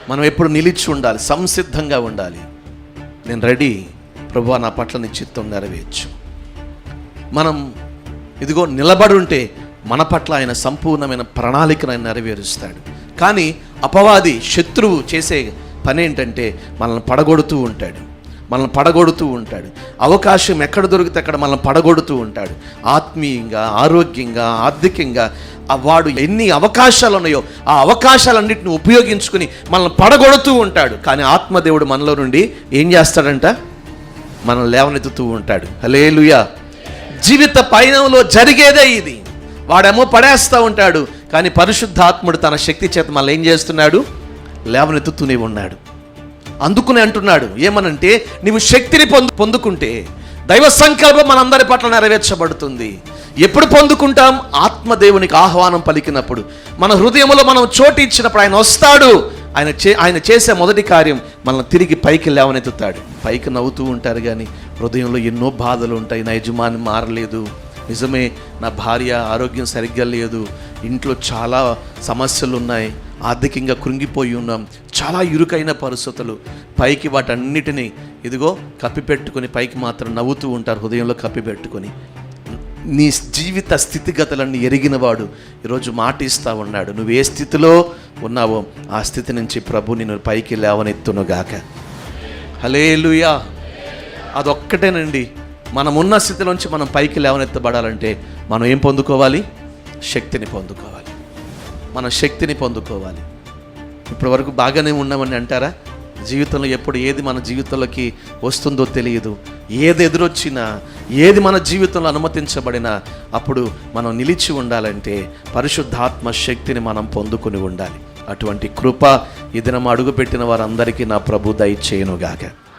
మనం ఎప్పుడు నిలిచి ఉండాలి, సంసిద్ధంగా ఉండాలి. నేను రెడీ ప్రభువా, నా పట్ల నీ చిత్తం నెరవేర్చు. మనం ఇదిగో నిలబడి ఉంటే మన పట్ల ఆయన సంపూర్ణమైన ప్రణాళికను ఆయన నెరవేరుస్తాడు. కానీ అపవాది, శత్రువు చేసే పని ఏంటంటే మనల్ని పడగొడుతూ ఉంటాడు. అవకాశం ఎక్కడ దొరికితే అక్కడ మనల్ని పడగొడుతూ ఉంటాడు. ఆత్మీయంగా, ఆరోగ్యంగా, ఆర్థికంగా వాడు ఎన్ని అవకాశాలు ఉన్నాయో ఆ అవకాశాలన్నింటిని ఉపయోగించుకుని మనల్ని పడగొడుతూ ఉంటాడు. కానీ ఆత్మదేవుడు మనలో నుండి ఏం చేస్తాడంట? మనల్ని లేవనెత్తుతూ ఉంటాడు. హల్లెలూయా. జీవిత పయనంలో జరిగేదే ఇది. వాడేమో పడేస్తూ ఉంటాడు, కానీ పరిశుద్ధాత్ముడు తన శక్తి చేత మనల్ని ఏం చేస్తున్నాడు? లేవనెత్తుతూనే ఉన్నాడు. అందుకునే అంటున్నాడు ఏమనంటే, నీవు శక్తిని పొందుకుంటే దైవ సంకల్పం మనందరి పట్ల నెరవేర్చబడుతుంది. ఎప్పుడు పొందుకుంటాం? ఆత్మదేవునికి ఆహ్వానం పలికినప్పుడు, మన హృదయంలో మనం చోటు ఇచ్చినప్పుడు ఆయన వస్తాడు. ఆయన చేసే మొదటి కార్యం మనల్ని తిరిగి పైకి లేవనెత్తుతాడు. పైకి నవ్వుతూ ఉంటారు, కానీ హృదయంలో ఎన్నో బాధలు ఉంటాయి. నా యజమాని మారలేదు, నిజమే, నా భార్య ఆరోగ్యం సరిగ్గా లేదు, ఇంట్లో చాలా సమస్యలు ఉన్నాయి, ఆర్థికంగా కృంగిపోయి ఉన్నాం, చాలా ఇరుకైన పరిస్థితులు. పైకి వాటన్నిటినీ ఇదిగో కప్పిపెట్టుకొని పైకి మాత్రం నవ్వుతూ ఉంటారు, హృదయంలో కప్పిపెట్టుకొని. నీ జీవిత స్థితిగతులన్నీ ఎరిగినవాడు ఈరోజు మాటిస్తూ ఉన్నాడు. నువ్వు ఏ స్థితిలో ఉన్నావో ఆ స్థితి నుంచి ప్రభు నిన్ను పైకి లేవనెత్తునుగాక. హల్లెలూయా. అదొక్కటేనండి. మనం ఉన్న స్థితిలోంచి మనం పైకి లేవనెత్తబడాలంటే మనం ఏం పొందుకోవాలి? శక్తిని పొందుకోవాలి. మనం శక్తిని పొందుకోవాలి. ఇప్పటి వరకు బాగానే ఉన్నామని అంటారా? జీవితంలో ఎప్పుడు ఏది మన జీవితంలోకి వస్తుందో తెలియదు. ఏది ఎదురొచ్చినా, ఏది మన జీవితంలో అనుమతించబడినా అప్పుడు మనం నిలిచి ఉండాలంటే పరిశుద్ధాత్మ శక్తిని మనం పొందుకొని ఉండాలి. అటువంటి కృప ఈ దినం అడుగుపెట్టిన వారందరికీ నా ప్రభు దయచేయునుగాక.